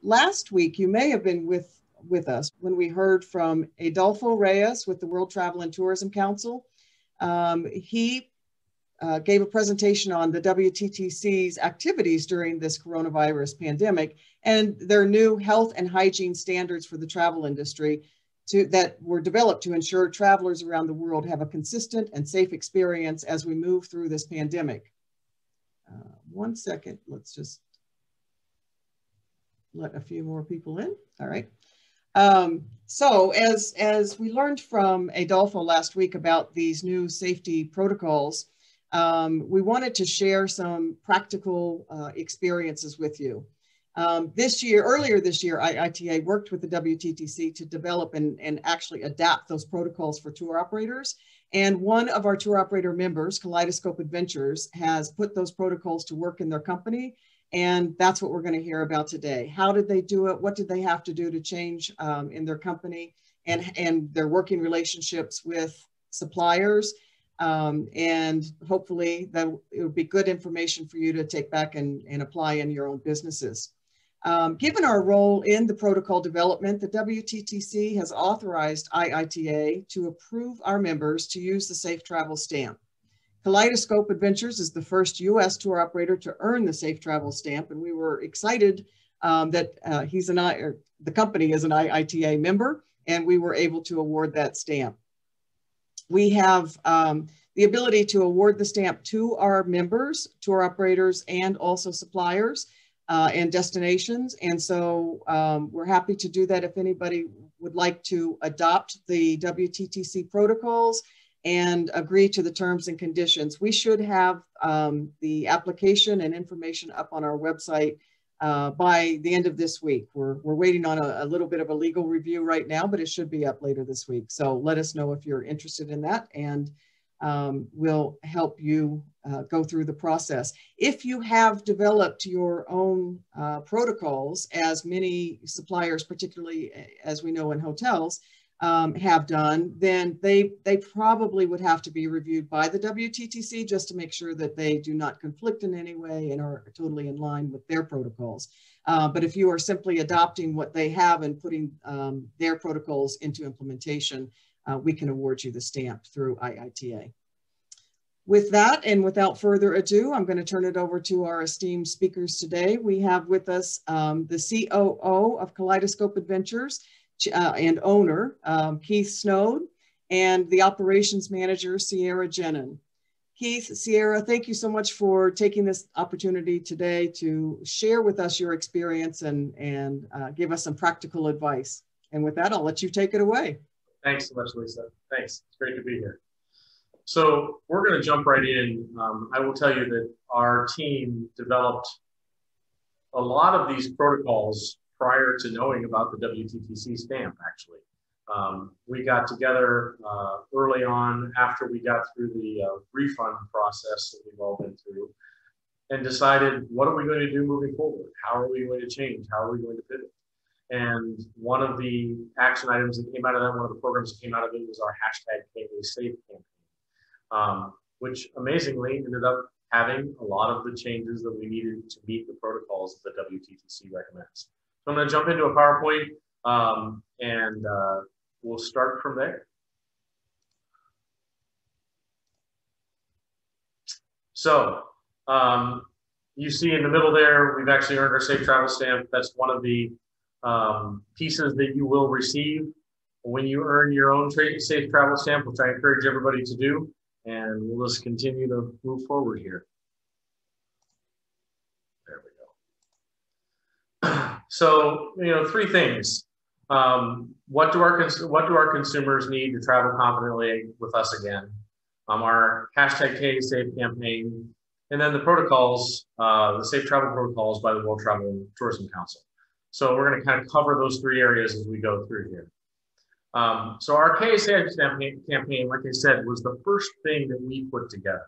Last week, you may have been with us when we heard from Adolfo Reyes with the World Travel and Tourism Council. He gave a presentation on the WTTC's activities during this coronavirus pandemic and their new health and hygiene standards for the travel industry that were developed to ensure travelers around the world have a consistent and safe experience as we move through this pandemic. One second, let's just let a few more people in. All right. So as we learned from Adolfo last week about these new safety protocols, we wanted to share some practical experiences with you. Earlier this year, IITA worked with the WTTC to develop and actually adapt those protocols for tour operators. And one of our tour operator members, Kaleidoscope Adventures, has put those protocols to work in their company. And that's what we're going to hear about today. How did they do it? What did they have to do to change in their company and their working relationships with suppliers? And hopefully that it would be good information for you to take back and apply in your own businesses. Given our role in the protocol development, the WTTC has authorized IITA to approve our members to use the Safe Travel stamp. Kaleidoscope Adventures is the first U.S. tour operator to earn the Safe Travel stamp, and we were excited that the company is an IITA member, and we were able to award that stamp. We have the ability to award the stamp to our members, tour operators, and also suppliers and destinations. And so we're happy to do that if anybody would like to adopt the WTTC protocols and agree to the terms and conditions. We should have the application and information up on our website by the end of this week. We're waiting on a little bit of a legal review right now, but it should be up later this week. So let us know if you're interested in that, and we'll help you go through the process. If you have developed your own protocols, as many suppliers, particularly as we know in hotels, have done, then they probably would have to be reviewed by the WTTC just to make sure that they do not conflict in any way and are totally in line with their protocols. But if you are simply adopting what they have and putting their protocols into implementation, we can award you the stamp through IITA. With that, and without further ado, I'm going to turn it over to our esteemed speakers today. We have with us the COO of Kaleidoscope Adventures, and owner, Keith Snowd, and the operations manager, Sierra Jenin. Keith, Sierra, thank you so much for taking this opportunity today to share with us your experience and give us some practical advice. And with that, I'll let you take it away. Thanks so much, Lisa. Thanks. It's great to be here. So we're going to jump right in. I will tell you that our team developed a lot of these protocols prior to knowing about the WTTC stamp, actually. We got together early on after we got through the refund process that we've all been through and decided, what are we going to do moving forward? How are we going to change? How are we going to pivot? And one of the action items that came out of that, one of the programs that came out of it was our hashtag #KASAFE campaign, which amazingly ended up having a lot of the changes that we needed to meet the protocols that the WTTC recommends. So I'm going to jump into a PowerPoint and we'll start from there. So you see in the middle there, we've actually earned our Safe Travel stamp. That's one of the pieces that you will receive when you earn your own Safe Travel stamp, which I encourage everybody to do. And we'll just continue to move forward here. There we go. So, you know, three things. What do our consumers need to travel confidently with us again? Our hashtag #KASAFE campaign, and then the protocols, the Safe Travel protocols by the World Travel and Tourism Council. So we're going to kind of cover those three areas as we go through here. So our #KASAFE campaign, like I said, was the first thing that we put together.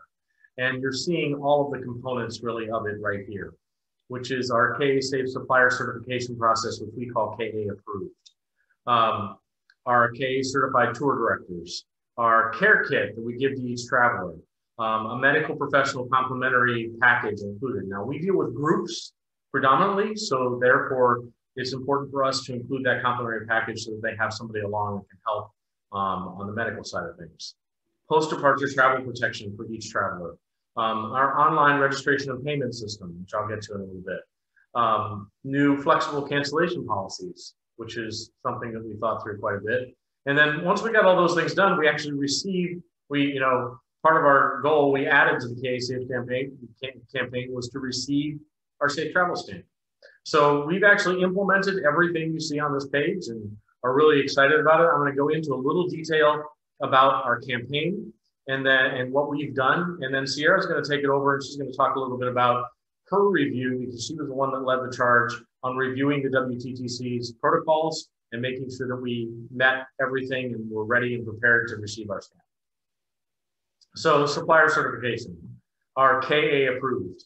And you're seeing all of the components really of it right here, which is our #KASAFE Supplier Certification process, which we call KA Approved. Our KA Certified Tour Directors, our care kit that we give to each traveler, a medical professional complimentary package included. Now, we deal with groups predominantly, so therefore it's important for us to include that complimentary package so that they have somebody along that can help on the medical side of things. Post-departure travel protection for each traveler. Our online registration and payment system, which I'll get to in a little bit. New flexible cancellation policies, which is something that we thought through quite a bit. And then once we got all those things done, we actually received, part of our goal we added to the KA Safe campaign was to receive our Safe Travel Stamp. So we've actually implemented everything you see on this page and are really excited about it. I'm going to go into a little detail about our campaign and what we've done. And then Sierra's going to take it over and she's going to talk a little bit about her review, because she was the one that led the charge on reviewing the WTTC's protocols and making sure that we met everything and were ready and prepared to receive our stamp. So supplier certification, our KA approved.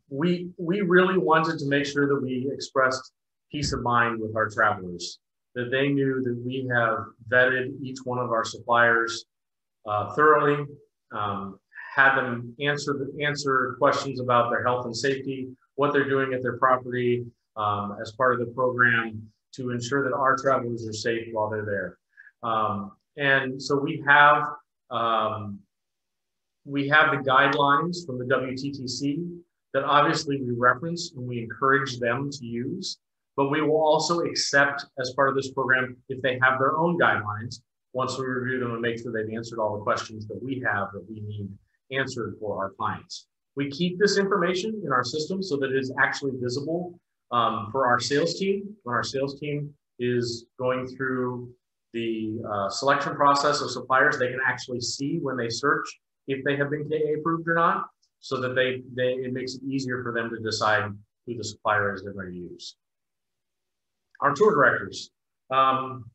We really wanted to make sure that we expressed peace of mind with our travelers, that they knew that we have vetted each one of our suppliers thoroughly, had them answer questions about their health and safety, what they're doing at their property as part of the program to ensure that our travelers are safe while they're there. And so we have the guidelines from the WTTC that obviously we reference and we encourage them to use, but we will also accept as part of this program if they have their own guidelines once we review them and make sure they've answered all the questions that we have that we need answered for our clients. We keep this information in our system so that it is actually visible for our sales team. When our sales team is going through the selection process of suppliers, they can actually see when they search if they have been KA approved or not, so that it makes it easier for them to decide who the supplier is they're going to use. Our tour directors.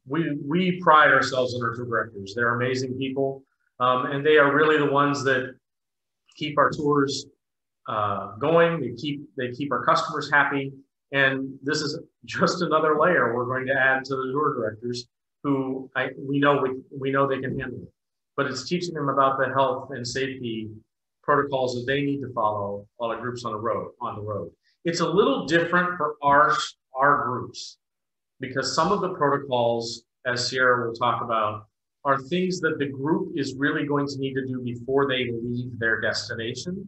We pride ourselves on our tour directors. They're amazing people, and they are really the ones that keep our tours going. They keep our customers happy, and this is just another layer we're going to add to the tour directors, who we know they can handle it. But it's teaching them about the health and safety protocols that they need to follow while a group's on the road. It's a little different for our groups, because some of the protocols, as Sierra will talk about, are things that the group is really going to need to do before they leave their destination.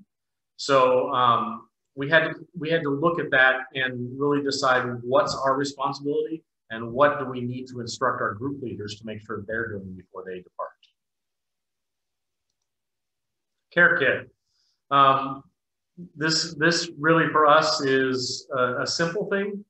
So we had to look at that and really decide what's our responsibility and what do we need to instruct our group leaders to make sure they're doing before they depart. Care kit. This really for us is a simple thing.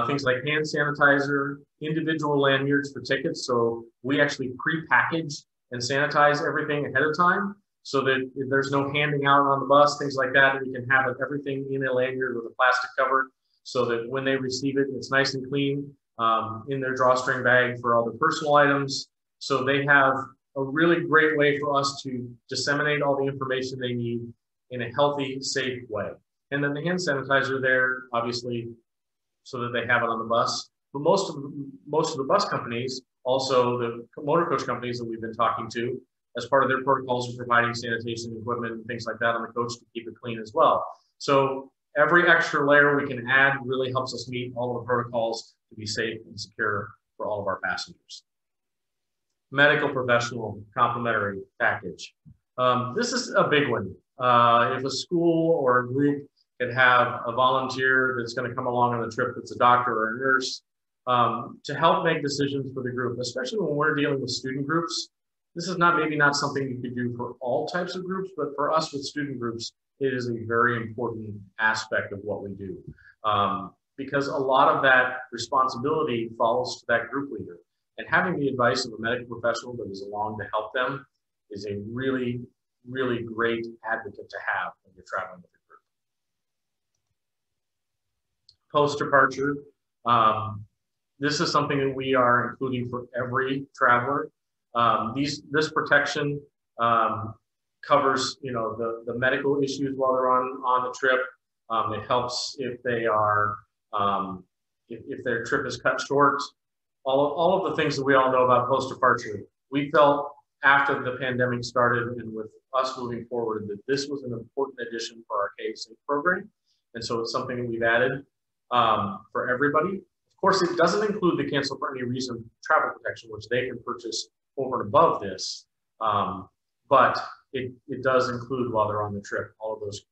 Things like hand sanitizer, individual lanyards for tickets. So we actually pre-package and sanitize everything ahead of time so that if there's no handing out on the bus, things like that, we can have everything in a lanyard with a plastic cover so that when they receive it, it's nice and clean in their drawstring bag for all the personal items. So they have a really great way for us to disseminate all the information they need in a healthy, safe way. And then the hand sanitizer there, obviously, so that they have it on the bus. But most of the bus companies, also the motor coach companies that we've been talking to, as part of their protocols are providing sanitation equipment and things like that on the coach to keep it clean as well. So every extra layer we can add really helps us meet all of the protocols to be safe and secure for all of our passengers. Medical professional complimentary package. This is a big one. If a school or a group could have a volunteer that's going to come along on the trip that's a doctor or a nurse to help make decisions for the group, especially when we're dealing with student groups. This is maybe not something you could do for all types of groups, but for us with student groups, it is a very important aspect of what we do because a lot of that responsibility falls to that group leader. And having the advice of a medical professional that is along to help them is a really, really great advocate to have when you're traveling with a group. Post-departure, this is something that we are including for every traveler. This protection covers, the medical issues while they're on the trip. It helps if they are, if their trip is cut short. All of the things that we all know about post-departure. We felt after the pandemic started and with us moving forward that this was an important addition for our KA Safe program. And so it's something that we've added. for everybody. Of course, it doesn't include the cancel for any reason travel protection, which they can purchase over and above this. But it does include, while they're on the trip, all of those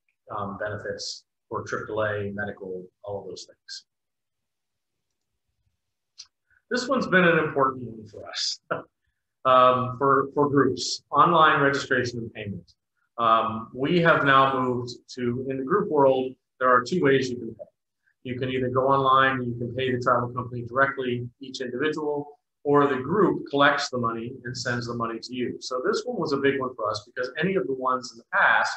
benefits for trip delay, medical, all of those things. This one's been an important one for us. For groups, online registration and payment. We have now moved to, in the group world, there are two ways you can pay. You can either go online, you can pay the travel company directly, each individual, or the group collects the money and sends the money to you. So this one was a big one for us because any of the ones in the past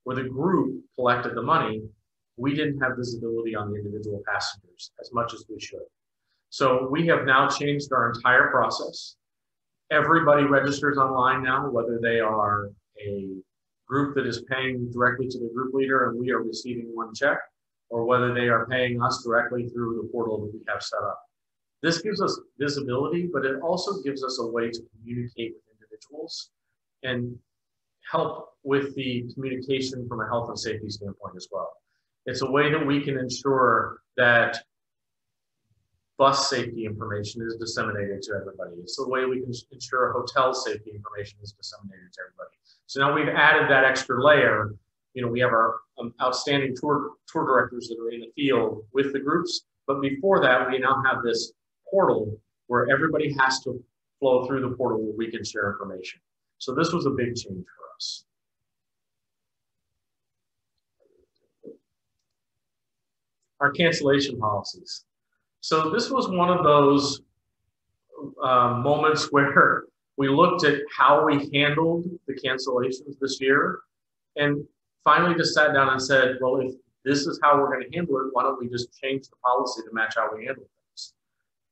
where the group collected the money, we didn't have visibility on the individual passengers as much as we should. So we have now changed our entire process. Everybody registers online now, whether they are a group that is paying directly to the group leader and we are receiving one check, or whether they are paying us directly through the portal that we have set up. This gives us visibility, but it also gives us a way to communicate with individuals and help with the communication from a health and safety standpoint as well. It's a way that we can ensure that bus safety information is disseminated to everybody. It's a way we can ensure hotel safety information is disseminated to everybody. So now we've added that extra layer. You know, we have our outstanding tour directors that are in the field with the groups, but before that, we now have this portal where everybody has to flow through the portal where we can share information. So this was a big change for us. Our cancellation policies. So this was one of those moments where we looked at how we handled the cancellations this year and finally just sat down and said, well, if this is how we're going to handle it, why don't we just change the policy to match how we handle things?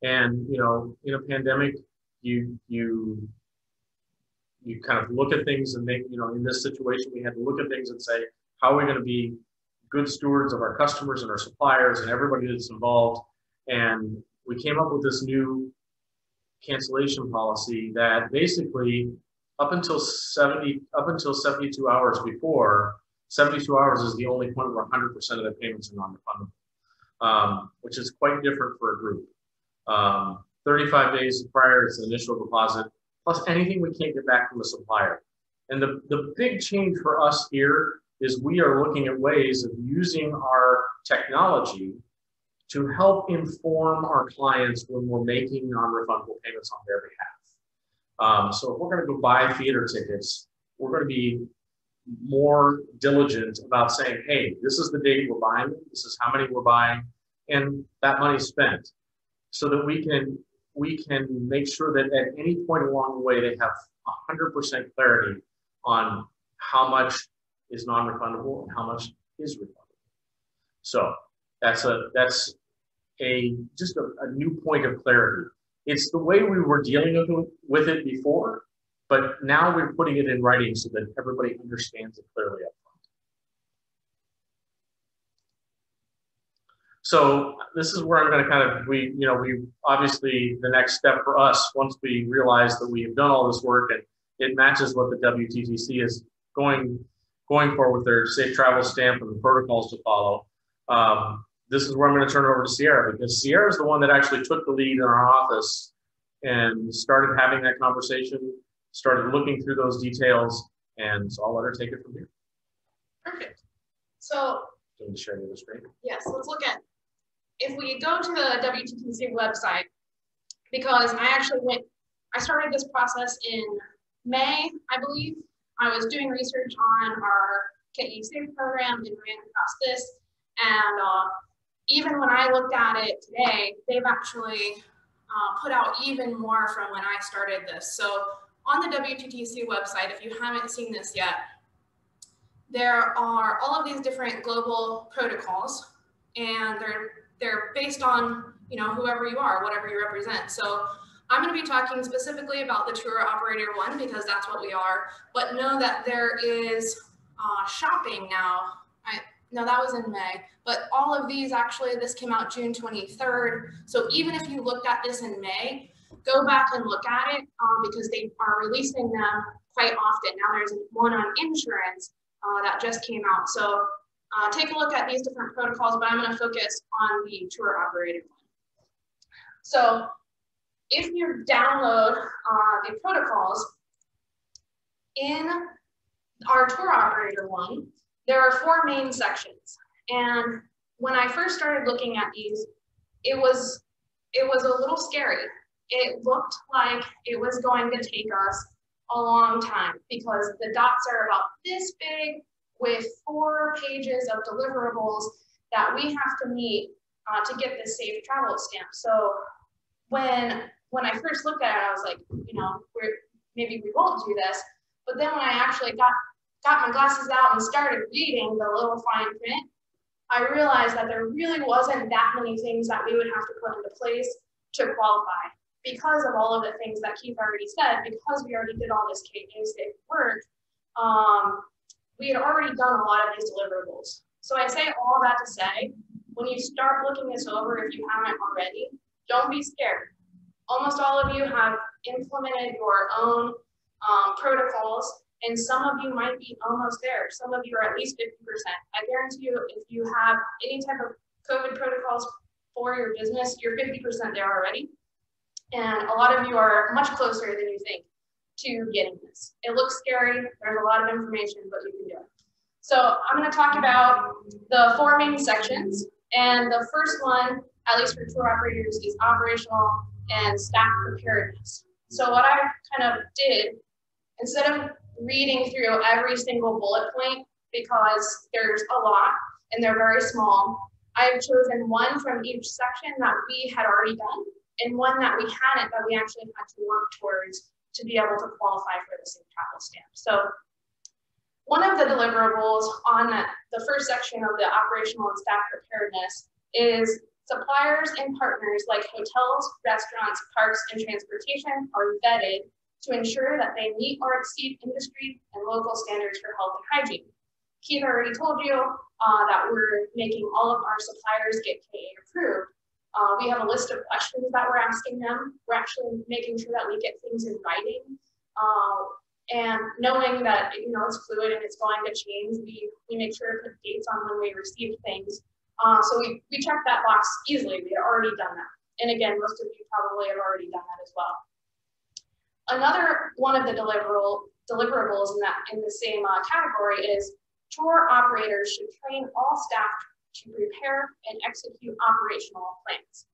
And, you know, in a pandemic, you kind of look at things and make, you know, in this situation, we had to look at things and say, how are we going to be good stewards of our customers and our suppliers and everybody that's involved? And we came up with this new cancellation policy that basically up until 72 hours before, 72 hours is the only point where 100% of the payments are non-refundable, which is quite different for a group. 35 days prior, it's the initial deposit, plus anything we can't get back from the supplier. And the big change for us here is we are looking at ways of using our technology to help inform our clients when we're making non-refundable payments on their behalf. So if we're going to go buy theater tickets, we're going to be more diligent about saying, hey, this is the date we're buying, this is how many we're buying, and that money's spent. So that we can make sure that at any point along the way, they have 100% clarity on how much is non-refundable and how much is refundable. So that's just a new point of clarity. It's the way we were dealing with it before, but now we're putting it in writing so that everybody understands it clearly up front. So this is where I'm going to kind of, we obviously the next step for us, once we realize that we have done all this work and it matches what the WTTC is going for with their safe travel stamp and the protocols to follow. This is where I'm going to turn it over to Sierra, because Sierra is the one that actually took the lead in our office and started having that conversation, started looking through those details, and so I'll let her take it from here. Perfect. So, do you want to share the screen? Yes, let's look at, if we go to the WTTC website, because I started this process in May, I believe. I was doing research on our Get You Safe program and ran across this, and even when I looked at it today, they've actually put out even more from when I started this. So on the WTTC website, if you haven't seen this yet, there are all of these different global protocols, and they're based on, you know, whoever you are, whatever you represent. So I'm going to be talking specifically about the tour operator one because that's what we are, but know that there is shopping now. No, that was in May, but all of these actually, this came out June 23rd. So even if you looked at this in May, go back and look at it because they are releasing them quite often. Now there's one on insurance that just came out. So take a look at these different protocols, but I'm going to focus on the tour operator one. So if you download the protocols in our tour operator one, there are 4 main sections. And when I first started looking at these, it was a little scary. It looked like it was going to take us a long time because the docs are about this big with 4 pages of deliverables that we have to meet to get the safe travel stamp. So when I first looked at it, I was like, you know, maybe we won't do this. But then when I actually got my glasses out and started reading the little fine print, I realized that there really wasn't that many things that we would have to put into place to qualify because of all of the things that Keith already said, because we already did all this KA work, we had already done a lot of these deliverables. So I say all that to say, when you start looking this over, if you haven't already, don't be scared. Almost all of you have implemented your own protocols, and some of you might be almost there. Some of you are at least 50%. I guarantee you, if you have any type of COVID protocols for your business, you're 50% there already. And a lot of you are much closer than you think to getting this. It looks scary. There's a lot of information, but you can do it. So I'm going to talk about the 4 main sections. And the first one, at least for tour operators, is operational and staff preparedness. So what I kind of did, instead of reading through every single bullet point, because there's a lot and they're very small, I've chosen one from each section that we had already done and one that we hadn't, that we actually had to work towards to be able to qualify for the safe travel stamp. So one of the deliverables on the first section of the operational and staff preparedness is suppliers and partners like hotels, restaurants, parks, and transportation are vetted to ensure that they meet or exceed industry and local standards for health and hygiene. Keith already told you that we're making all of our suppliers get KA approved. We have a list of questions that we're asking them. We're actually making sure that we get things in writing. And knowing that, you know, it's fluid and it's going to change, we make sure to put dates on when we receive things. So we check that box easily. We had already done that. And again, most of you probably have already done that as well. Another one of the deliverables in the same category is tour operators should train all staff to prepare and execute operational plans.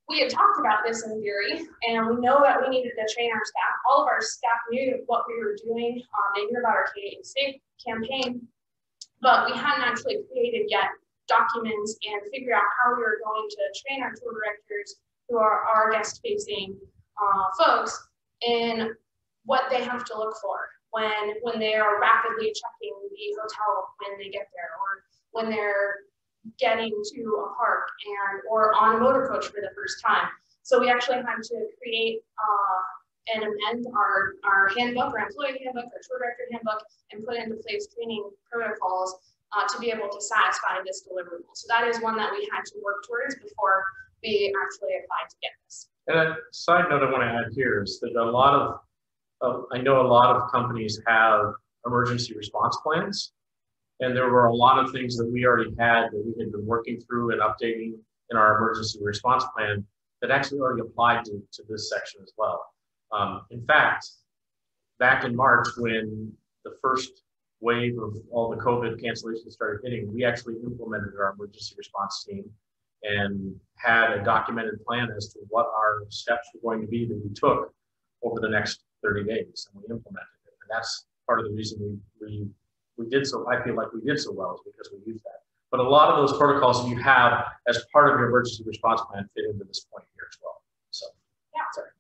We had talked about this in theory, and we know that we needed to train our staff. All of our staff knew what we were doing. They knew about our KA Safe campaign, but we hadn't actually created yet documents and figure out how we were going to train our tour directors, who are our guest-facing folks, in what they have to look for when they are rapidly checking the hotel when they get there, or when they're getting to a park or on a motor coach for the first time. So we actually had to create and amend our handbook, our employee handbook, our tour director handbook, and put into place training protocols to be able to satisfy this deliverable. So that is one that we had to work towards before we actually applied to get this. And a side note I want to add here is that I know a lot of companies have emergency response plans, and there were a lot of things that we already had that we had been working through and updating in our emergency response plan that actually already applied to this section as well. In fact, back in March, when the first wave of all the COVID cancellations started hitting, we actually implemented our emergency response team and had a documented plan as to what our steps were going to be that we took over the next 30 days, and we implemented it. And that's part of the reason we did so. I feel like we did so well is because we used that. But a lot of those protocols that you have as part of your emergency response plan fit into this point here as well. So yeah, sorry.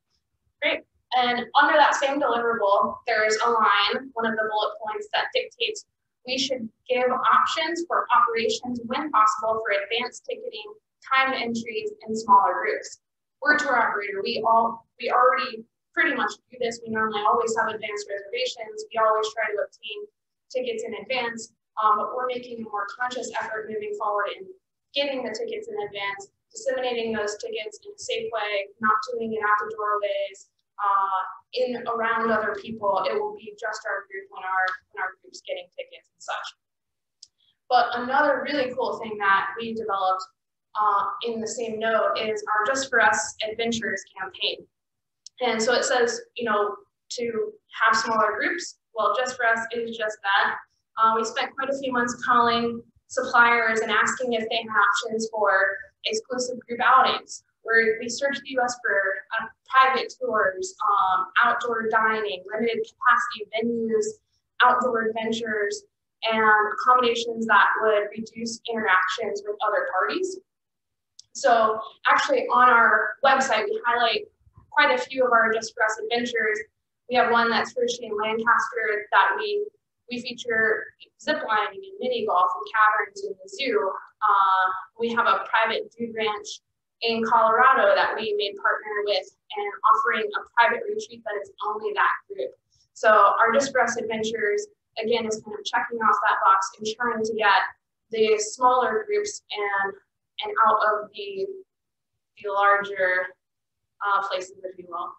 Great. And under that same deliverable, there's a line, one of the bullet points that dictates we should give options for operations when possible for advanced ticketing, timed entries, in smaller groups. We're a tour operator. We already pretty much do this. We normally always have advanced reservations. We always try to obtain tickets in advance, but we're making a more conscious effort moving forward in getting the tickets in advance, disseminating those tickets in a safe way, not doing it at the doorways, around other people. It will be just our group when our group's getting tickets and such. But another really cool thing that we developed in the same note is our Just For Us Adventures campaign. And so it says, you know, to have smaller groups. Well, Just For Us is just that. We spent quite a few months calling suppliers and asking if they had options for exclusive group outings, where we searched the US for private tours, outdoor dining, limited capacity venues, outdoor adventures, and accommodations that would reduce interactions with other parties. So actually on our website, we highlight quite a few of our Just For Us adventures. We have one that's first in Lancaster that we feature zip lining and mini golf and caverns in the zoo. We have a private dude ranch in Colorado that we made partner with and offering a private retreat that is only that group. So our Just For Us adventures, again, is kind of checking off that box and trying to get the smaller groups and out of the larger places, if you will.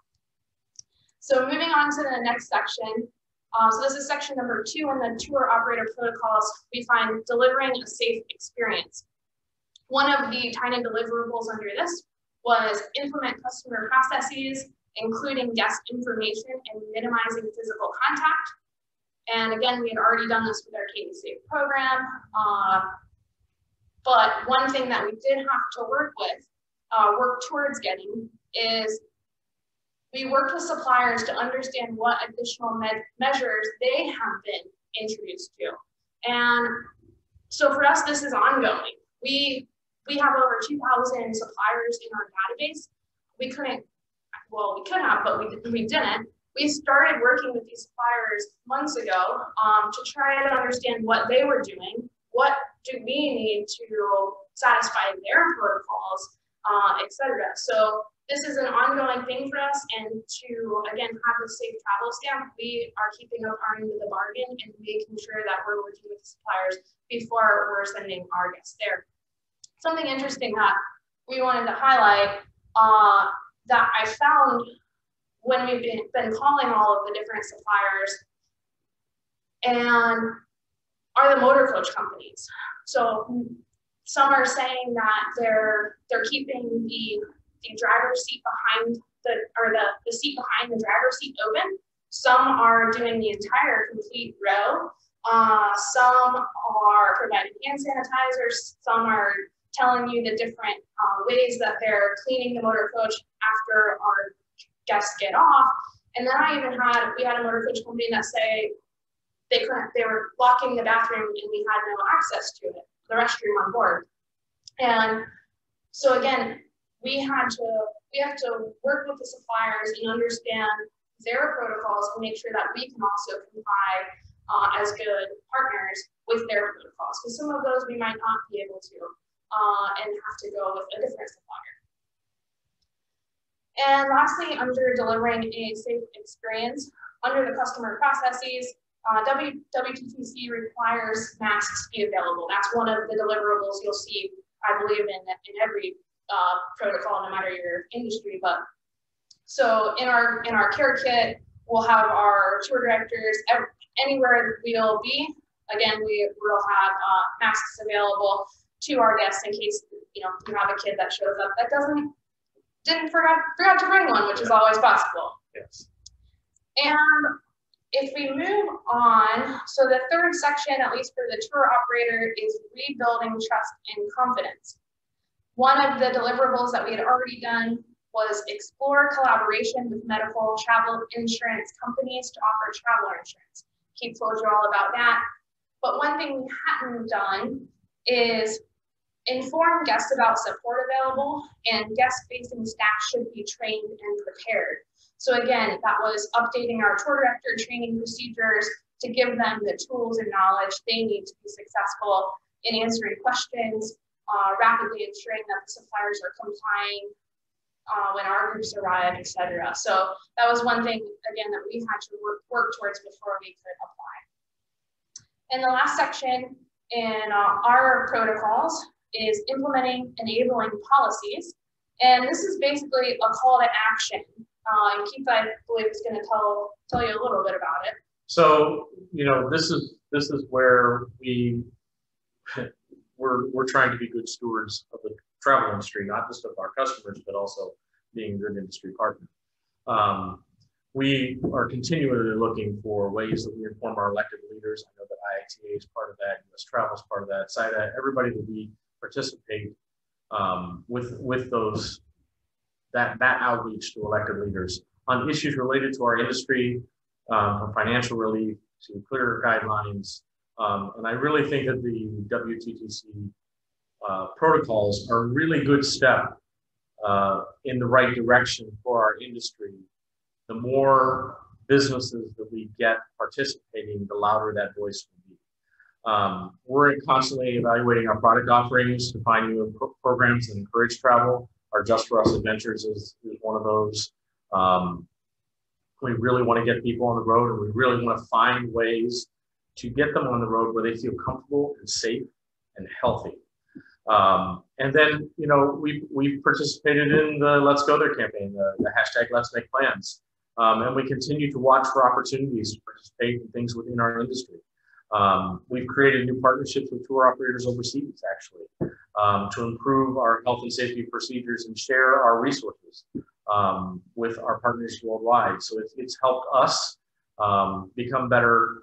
So moving on to the next section. So this is section number 2 in the tour operator protocols. We find delivering a safe experience. One of the tiny deliverables under this was implement customer processes, including guest information and minimizing physical contact. And again, we had already done this with our Kaleidoscope program. But one thing that we did have to work towards getting is we worked with suppliers to understand what additional measures they have been introduced to. And so for us, this is ongoing. We have over 2,000 suppliers in our database. We could have, but we didn't. We started working with these suppliers months ago to try to understand what they were doing. What do we need to satisfy their protocols, et cetera. So this is an ongoing thing for us, and to, again, have the safe travel stamp, we are keeping up our end of the bargain and making sure that we're working with suppliers before we're sending our guests there. Something interesting that we wanted to highlight that I found when we've been calling all of the different suppliers and are the motor coach companies. So some are saying that they're keeping the driver's seat behind the seat behind the driver's seat open. Some are doing the entire complete row. Some are providing hand sanitizers. Some are telling you the different ways that they're cleaning the motor coach after our guests get off. And then we had a motor coach company that say they were blocking the bathroom and we had no access to it, the restroom on board. And so again, we have to work with the suppliers and understand their protocols and make sure that we can also comply as good partners with their protocols. Because some of those we might not be able to and have to go with a different supplier. And lastly, under delivering a safe experience, under the customer processes, WTTC requires masks be available. That's one of the deliverables you'll see, I believe, in every protocol, no matter your industry. But so in our care kit, we'll have our tour directors anywhere we'll be. Again, we will have masks available to our guests in case you have a kid that shows up that forgot to bring one, which is always possible. Yes. And if we move on, so the third section, at least for the tour operator, is rebuilding trust and confidence. One of the deliverables that we had already done was explore collaboration with medical travel insurance companies to offer traveler insurance. Keith told you all about that. But one thing we hadn't done is inform guests about support available, and guest-facing staff should be trained and prepared. So again, that was updating our tour director training procedures to give them the tools and knowledge they need to be successful in answering questions, rapidly ensuring that the suppliers are complying when our groups arrive, et cetera. So that was one thing, again, that we had to work towards before we could apply. And the last section in our protocols is implementing enabling policies. And this is basically a call to action. And Keith, I believe, is going to tell you a little bit about it. So, this is where we we're trying to be good stewards of the travel industry, not just of our customers, but also being a good industry partner. We are continually looking for ways that we inform our elected leaders. I know that IITA is part of that, US Travel is part of that, SITA, everybody that we participate with those, that outreach to elected leaders on issues related to our industry, from financial relief to clear guidelines. And I really think that the WTTC protocols are a really good step in the right direction for our industry. The more businesses that we get participating, the louder that voice will be. We're constantly evaluating our product offerings to find new programs that encourage travel. Our Just For Us Adventures is one of those. We really want to get people on the road, and we really want to find ways to get them on the road where they feel comfortable and safe and healthy. And then, you know, we participated in the Let's Go There campaign, the hashtag Let's Make Plans. And we continue to watch for opportunities to participate in things within our industry. We've created new partnerships with tour operators overseas, actually, to improve our health and safety procedures and share our resources with our partners worldwide. So it's helped us become better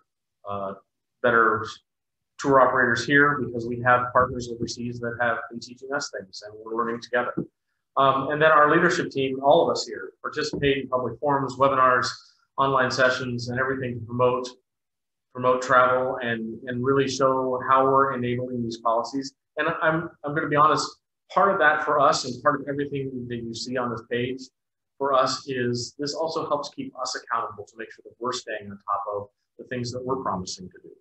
tour operators here, because we have partners overseas that have been teaching us things, and we're learning together. And then our leadership team, all of us here, participate in public forums, webinars, online sessions, and everything to promote travel and really show how we're enabling these policies. And I'm going to be honest, part of that for us, and part of everything that you see on this page for us, is this also helps keep us accountable to make sure that we're staying on top of the things that we're promising to do.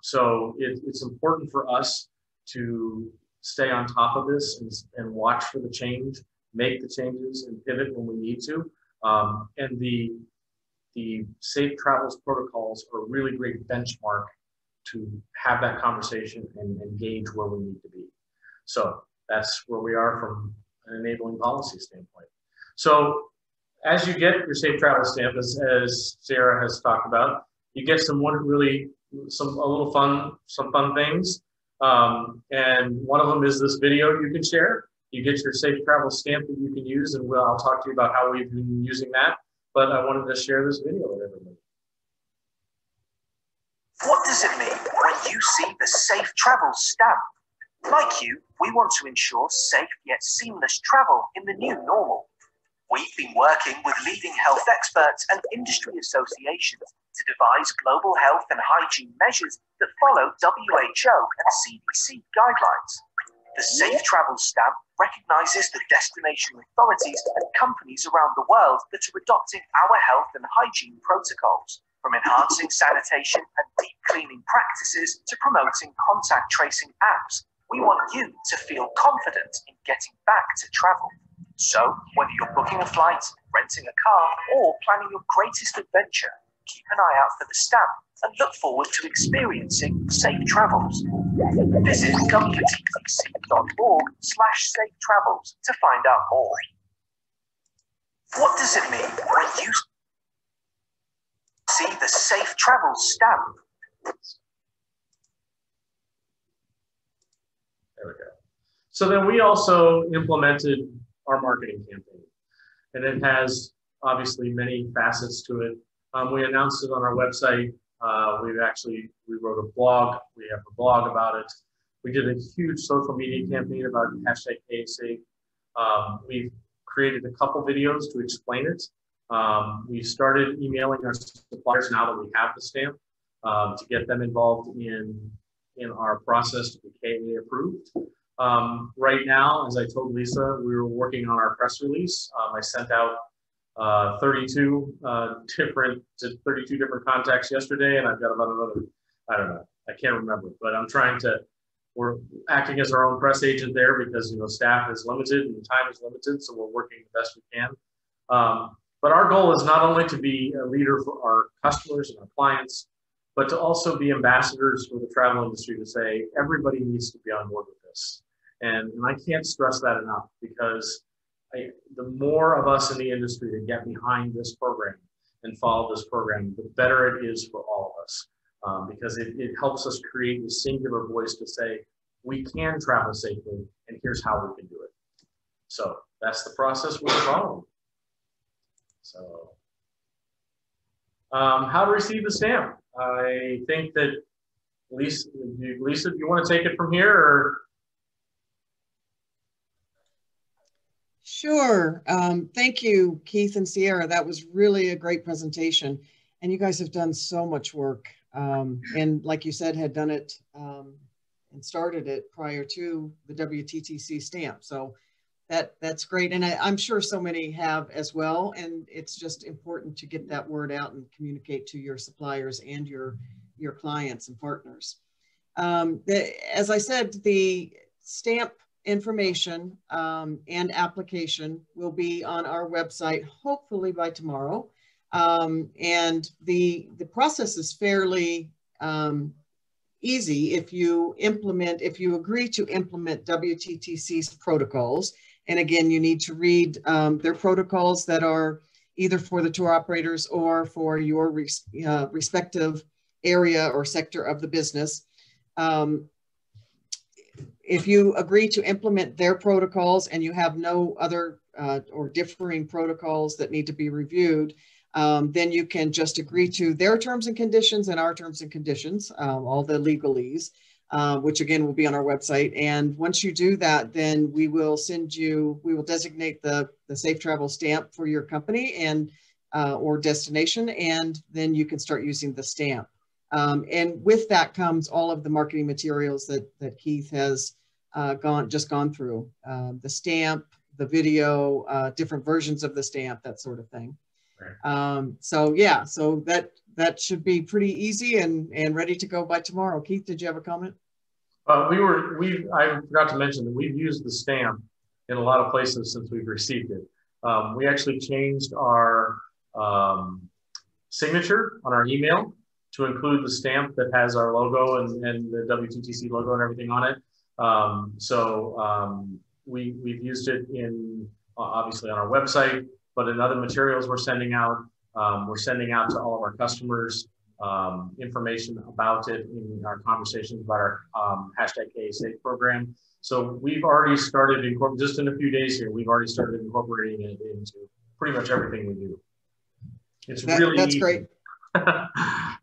So it's important for us to stay on top of this and watch for the change, make the changes, and pivot when we need to. And the Safe Travels protocols are a really great benchmark to have that conversation and engage where we need to be. So that's where we are from an enabling policy standpoint. So as you get your Safe Travel stamp, as Sarah has talked about, you get some fun things. And one of them is this video you can share. You get your Safe Travel stamp that you can use, and I'll talk to you about how we've been using that. But I wanted to share this video with everybody. What does it mean when you see the Safe Travel stamp? Like you, we want to ensure safe yet seamless travel in the new normal. We've been working with leading health experts and industry associations to devise global health and hygiene measures that follow WHO and CDC guidelines. The Safe Travel stamp recognizes the destination authorities and companies around the world that are adopting our health and hygiene protocols, from enhancing sanitation and deep cleaning practices to promoting contact tracing apps. We want you to feel confident in getting back to travel. So, whether you're booking a flight, renting a car, or planning your greatest adventure, keep an eye out for the stamp and look forward to experiencing safe travels. Visit wttc.org/safe travels to find out more. What does it mean when you see the Safe Travel stamp? There we go. So then we also implemented our marketing campaign, and it has obviously many facets to it. We announced it on our website. We wrote a blog. We have a blog about it. We did a huge social media campaign about hashtag KSafe. We've created a couple videos to explain it. We started emailing our suppliers now that we have the stamp to get them involved in our process to be KA approved. Right now, as I told Lisa, we were working on our press release. I sent out 32 different contacts yesterday, and I've got about another, I don't know, I can't remember, but we're acting as our own press agent there, because, you know, staff is limited and time is limited, so we're working the best we can. But our goal is not only to be a leader for our customers and our clients, but to also be ambassadors for the travel industry, to say everybody needs to be on board with this. And I can't stress that enough, because the more of us in the industry that get behind this program and follow this program, the better it is for all of us. because it helps us create a singular voice to say, we can travel safely, and here's how we can do it. So that's the process we're following. So how to receive the stamp. I think that Lisa, do you want to take it from here, or? Sure. Thank you, Keith and Sierra. That was really a great presentation. And you guys have done so much work. And like you said, had done it and started it prior to the WTTC stamp. So that's great. And I'm sure so many have as well. And it's just important to get that word out and communicate to your suppliers and your clients and partners. As I said, the stamp information and application will be on our website, hopefully by tomorrow. And the process is fairly easy if you agree to implement WTTC's protocols. And again, you need to read their protocols that are either for the tour operators or for your respective area or sector of the business. If you agree to implement their protocols and you have no other or differing protocols that need to be reviewed, then you can just agree to their terms and conditions and our terms and conditions, all the legalese, which again will be on our website. And once you do that, then we will designate the safe travel stamp for your company and or destination, and then you can start using the stamp. And with that comes all of the marketing materials that Keith has just gone through, the stamp, the video, different versions of the stamp, that sort of thing. Right. So yeah, so that should be pretty easy and ready to go by tomorrow. Keith, did you have a comment? I forgot to mention that we've used the stamp in a lot of places since we've received it. We actually changed our signature on our email to include the stamp that has our logo and the WTTC logo and everything on it. We've used it in obviously on our website, but in other materials we're sending out to all of our customers information about it in our conversations about our #KASafe program. So we've already started just in a few days here, we've already started incorporating it into pretty much everything we do. That's easy. Great.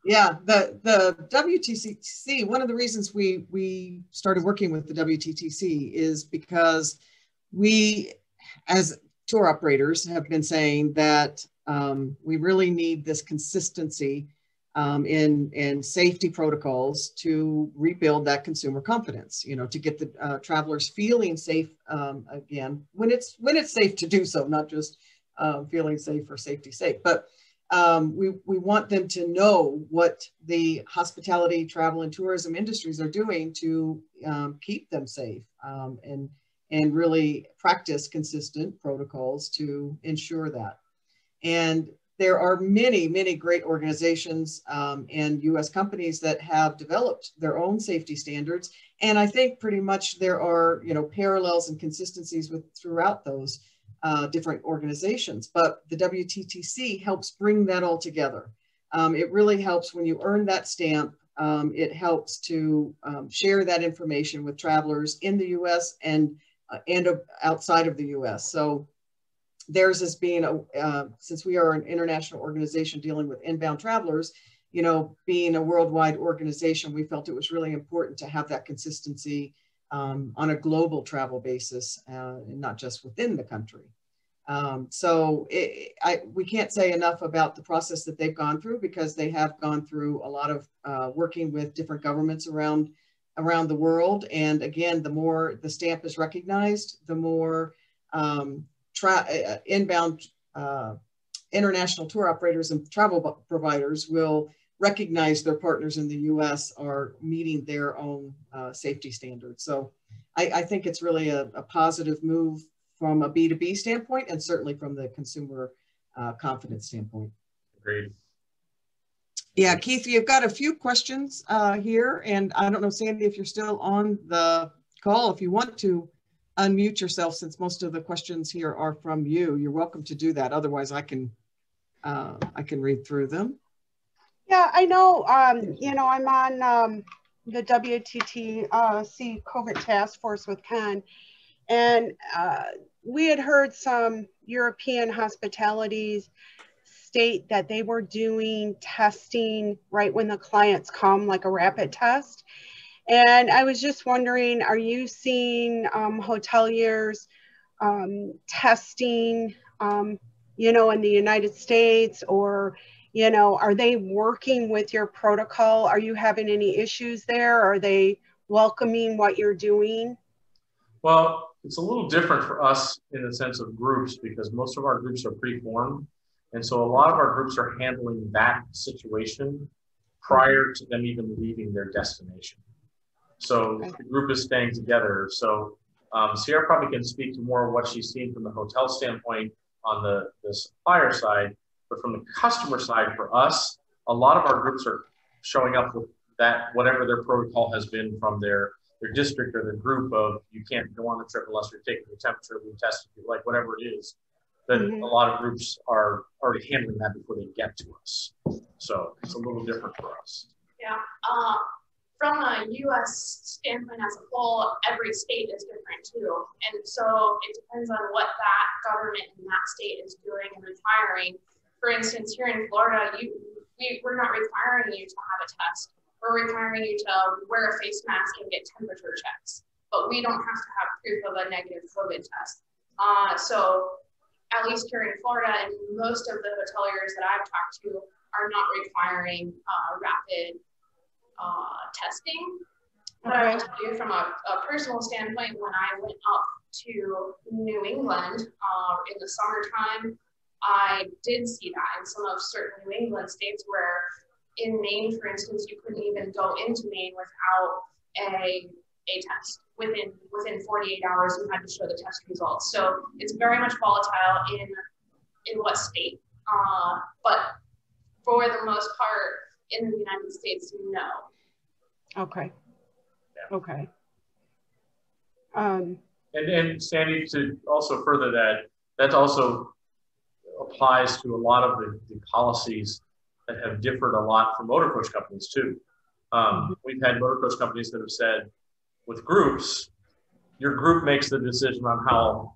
Yeah, the WTTC, one of the reasons we started working with the WTTC is because we, as tour operators, have been saying that we really need this consistency in safety protocols to rebuild that consumer confidence, to get the travelers feeling safe again, when it's safe to do so, not just feeling safe for safety's sake. But we want them to know what the hospitality, travel, and tourism industries are doing to keep them safe and really practice consistent protocols to ensure that. And there are many, many great organizations and U.S. companies that have developed their own safety standards. And I think pretty much there are, parallels and consistencies throughout those different organizations. But the WTTC helps bring that all together. It really helps when you earn that stamp. It helps to share that information with travelers in the U.S. and outside of the U.S. So theirs as being, since we are an international organization dealing with inbound travelers, being a worldwide organization, we felt it was really important to have that consistency on a global travel basis, and not just within the country. We can't say enough about the process that they've gone through, because they have gone through a lot of working with different governments around the world. And again, the more the stamp is recognized, the more inbound international tour operators and travel providers will recognize their partners in the U.S. are meeting their own safety standards. So I think it's really a positive move from a B2B standpoint, and certainly from the consumer confidence standpoint. Agreed. Yeah, Keith, you've got a few questions here, and I don't know, Sandy, if you're still on the call, if you want to unmute yourself, since most of the questions here are from you, you're welcome to do that. Otherwise, I can read through them. Yeah, I know, you know, I'm on the WTTC COVID task force with Ken, and we had heard some European hospitalities state that they were doing testing right when the clients come, like a rapid test. And I was just wondering, are you seeing hoteliers testing, you know, in the United States, or, you know, are they working with your protocol? Are you having any issues there? Are they welcoming what you're doing? Well, it's a little different for us in the sense of groups because most of our groups are pre-formed. And so a lot of our groups are handling that situation prior to them even leaving their destination. So the group is staying together. So Sierra probably can speak to more of what she's seen from the hotel standpoint on the supplier side, but from the customer side for us, a lot of our groups are showing up with that, whatever their protocol has been from their district or their group of, you can't go on the trip unless you're taking your temperature, we tested you, like whatever it is. That a lot of groups are already handling that before they get to us. So it's a little different for us. Yeah. From a U.S. standpoint as a whole, every state is different too. And so it depends on what that government in that state is doing and requiring. For instance, here in Florida, we're not requiring you to have a test. We're requiring you to wear a face mask and get temperature checks. But we don't have to have proof of a negative COVID test. So at least here in Florida, and most of the hoteliers that I've talked to are not requiring rapid testing. But I will tell you from a personal standpoint, when I went up to New England in the summertime, I did see that in some of certain New England states where in Maine, for instance, you couldn't even go into Maine without a test. Within 48 hours, you had to show the test results. So it's very much volatile in what state. But for the most part, in the United States, no. Okay. Yeah. Okay. And Sandy, to also further that also applies to a lot of the policies that have differed a lot from motor coach companies too. We've had motor coach companies that have said, with groups, your group makes the decision on how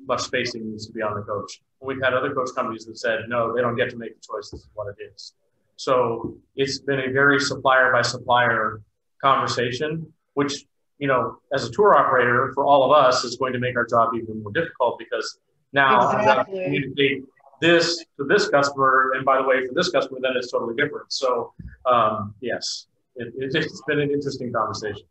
much spacing needs to be on the coach. We've had other coach companies that said, no, they don't get to make the choice, this is what it is. So it's been a very supplier by supplier conversation, which, you know, as a tour operator, for all of us, is going to make our job even more difficult because now I've got to communicate this to this customer, and by the way, for this customer, then it's totally different. So yes, it's been an interesting conversation.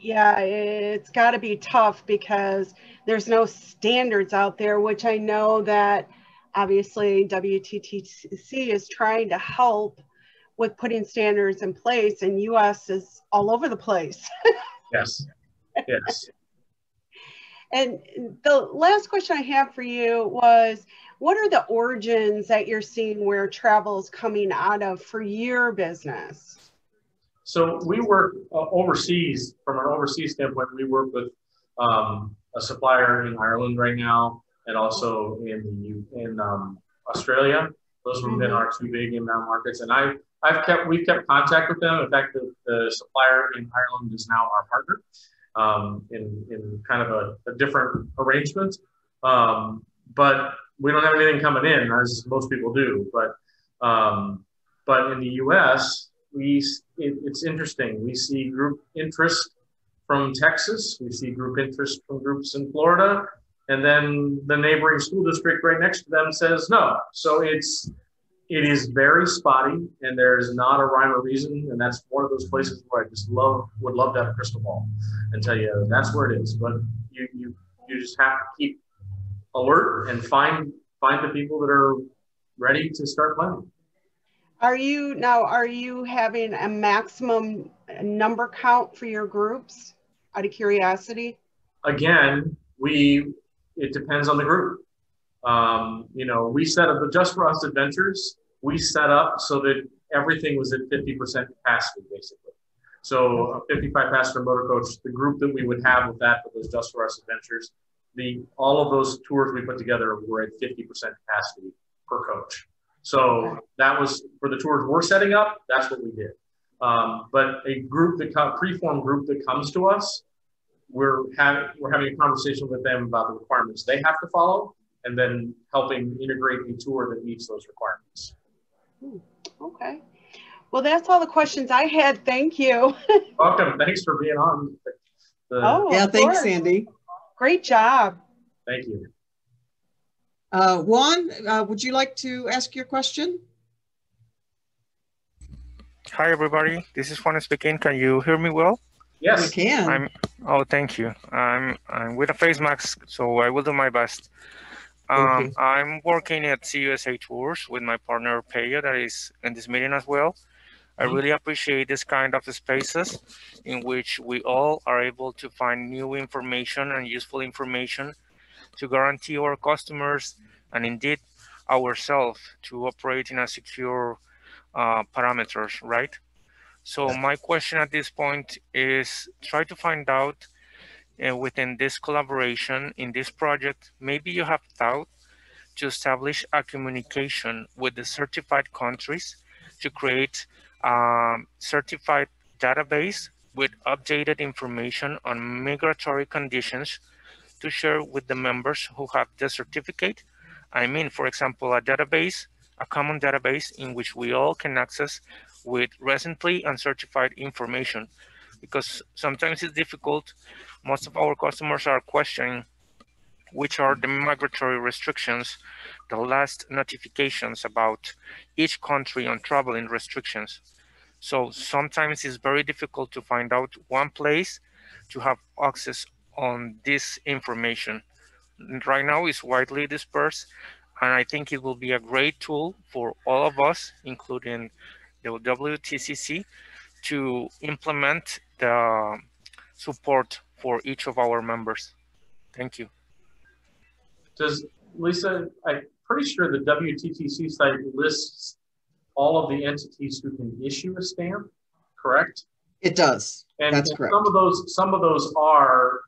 Yeah, it's got to be tough because there's no standards out there, which I know that obviously WTTC is trying to help with putting standards in place, and US is all over the place. Yes, yes. And the last question I have for you was, what are the origins that you're seeing where travel is coming out of for your business? So we work overseas. From an overseas standpoint, we work with a supplier in Ireland right now, and also in Australia. Those have been our two big inbound markets, and we've kept contact with them. In fact, the supplier in Ireland is now our partner in kind of a different arrangement. But we don't have anything coming in, as most people do. But in the U.S., it's interesting. We see group interest from Texas. We see group interest from groups in Florida. And then the neighboring school district right next to them says no. So it is very spotty, and there's not a rhyme or reason. And that's one of those places where I just would love to have a crystal ball and tell you that's where it is. But you just have to keep alert and find the people that are ready to start planning. Are you having a maximum number count for your groups, out of curiosity? Again, it depends on the group. You know, we set up the Just For Us Adventures. We set up so that everything was at 50% capacity, basically. So a 55 passenger motor coach, the group that we would have with that for those Just For Us Adventures, all of those tours we put together were at 50% capacity per coach. So that was for the tours we're setting up. That's what we did. But a group that preformed group that comes to us, we're having a conversation with them about the requirements they have to follow, and then helping integrate a tour that meets those requirements. Okay. Well, that's all the questions I had. Thank you. Welcome. Thanks for being on. Yeah, thanks, Sandy. Great job. Thank you. Juan, would you like to ask your question? Hi, everybody. This is Juan speaking. Can you hear me well? Yes. We can. Oh, thank you. I'm with a face mask, so I will do my best. I'm working at CUSA Tours with my partner Peya, that is in this meeting as well. I really appreciate this kind of spaces in which we all are able to find new information and useful information to guarantee our customers and indeed ourselves to operate in a secure parameters, right? So my question at this point is try to find out within this collaboration in this project, maybe you have thought to establish a communication with the certified countries to create a certified database with updated information on migratory conditions to share with the members who have the certificate. I mean, for example, a database, a common database in which we all can access with recently uncertified information, because sometimes it's difficult. Most of our customers are questioning which are the migratory restrictions, the last notifications about each country on traveling restrictions. So sometimes it's very difficult to find out one place to have access on this information. Right now it's widely dispersed, and I think it will be a great tool for all of us, including the WTTC, to implement the support for each of our members. Thank you. Does Lisa, I'm pretty sure the WTTC site lists all of the entities who can issue a stamp, correct? It does. And that's correct. Some of those are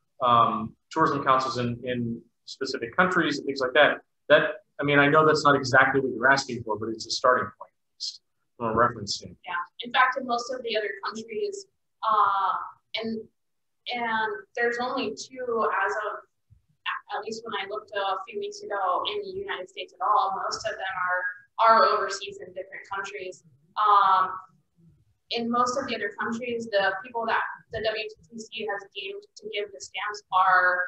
tourism councils in specific countries and things like that. I mean, I know that's not exactly what you're asking for, but it's a starting point, at least, from a reference standpoint. Yeah. In fact, in most of the other countries, and there's only two as of, at least when I looked a few weeks ago in the United States at all. Most of them are overseas in different countries. In most of the other countries, the people that the WTTC has deemed to give the stamps are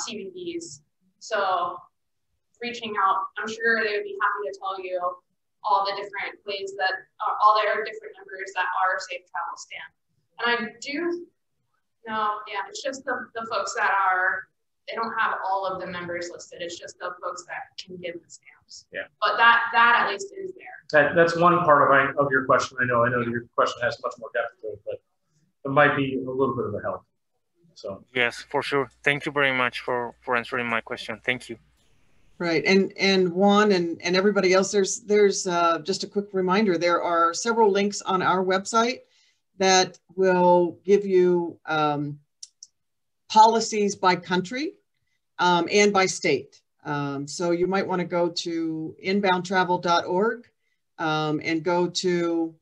CVBs. So reaching out, I'm sure they would be happy to tell you all the different ways that all their different numbers that are safe travel stamp. And I do know, yeah, it's just the folks that are, they don't have all of the members listed. It's just the folks that can give the stamps. Yeah. But that at least is there. That's one part of your question. I know your question has much more depth to it, but it might be a little bit of a help. So yes, for sure. Thank you very much for answering my question. Thank you. Right, and Juan and everybody else, there's just a quick reminder, there are several links on our website that will give you policies by country and by state. So you might want to go to inboundtravel.org and go to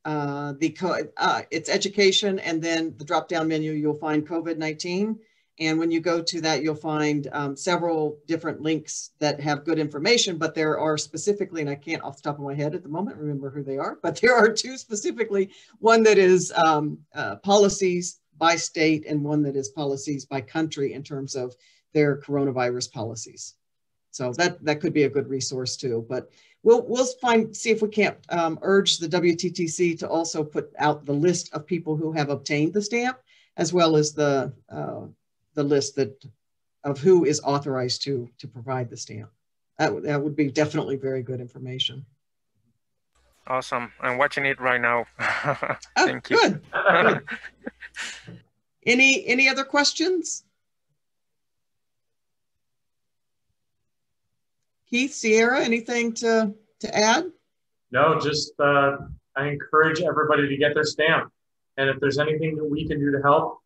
it's education, and then the drop-down menu, you'll find COVID-19. And when you go to that, you'll find several different links that have good information, but there are specifically, and I can't off the top of my head at the moment remember who they are, but there are two specifically, one that is policies by state and one that is policies by country in terms of their coronavirus policies. So that could be a good resource too, but we'll see if we can't urge the WTTC to also put out the list of people who have obtained the stamp, as well as the list of who is authorized to provide the stamp. That would be definitely very good information. Awesome. I'm watching it right now. Thank you. Good. Good. Any other questions? Keith, Sierra, anything to add? No, just I encourage everybody to get their stamp. And if there's anything that we can do to help,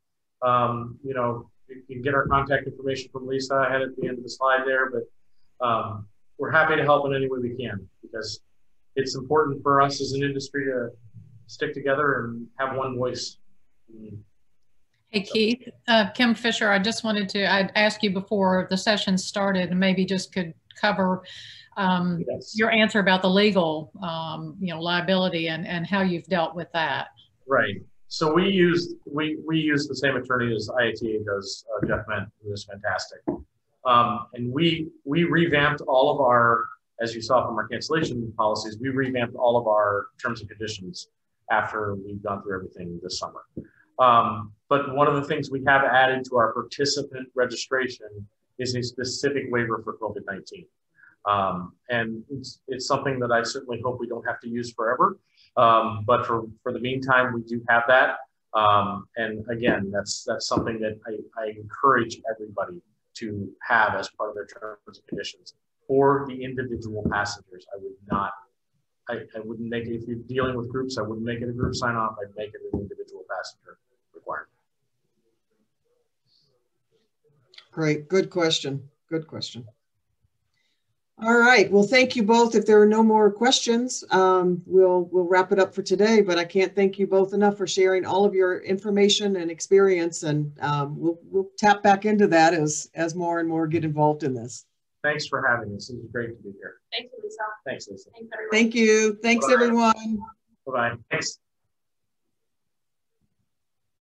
you know, you can get our contact information from Lisa. I had it at the end of the slide there, but we're happy to help in any way we can, because it's important for us as an industry to stick together and have one voice. Hey, Keith, Kim Fisher, I just wanted to, I'd ask you before the session started, and maybe just could cover Yes. your answer about the legal, liability and how you've dealt with that. Right. So we use the same attorney as IITA does, Jeff Ment, who is fantastic. And we revamped all of our, as you saw from our cancellation policies, we revamped all of our terms and conditions after we've gone through everything this summer. But one of the things we have added to our participant registration is a specific waiver for COVID-19. And it's something that I certainly hope we don't have to use forever. But for the meantime, we do have that. And again, that's something that I encourage everybody to have as part of their terms and conditions. For the individual passengers, I would not, I wouldn't make it, if you're dealing with groups, I wouldn't make it a group sign off, I'd make it an individual passenger requirement. Great, good question, good question. All right, well, thank you both. If there are no more questions, we'll wrap it up for today, but I can't thank you both enough for sharing all of your information and experience, and we'll tap back into that as more and more get involved in this. Thanks for having us. It was great to be here. Thank you, Lisa. Thanks, Lisa. Thanks, everyone. Thank you. Thanks, everyone. Bye-bye. Thanks.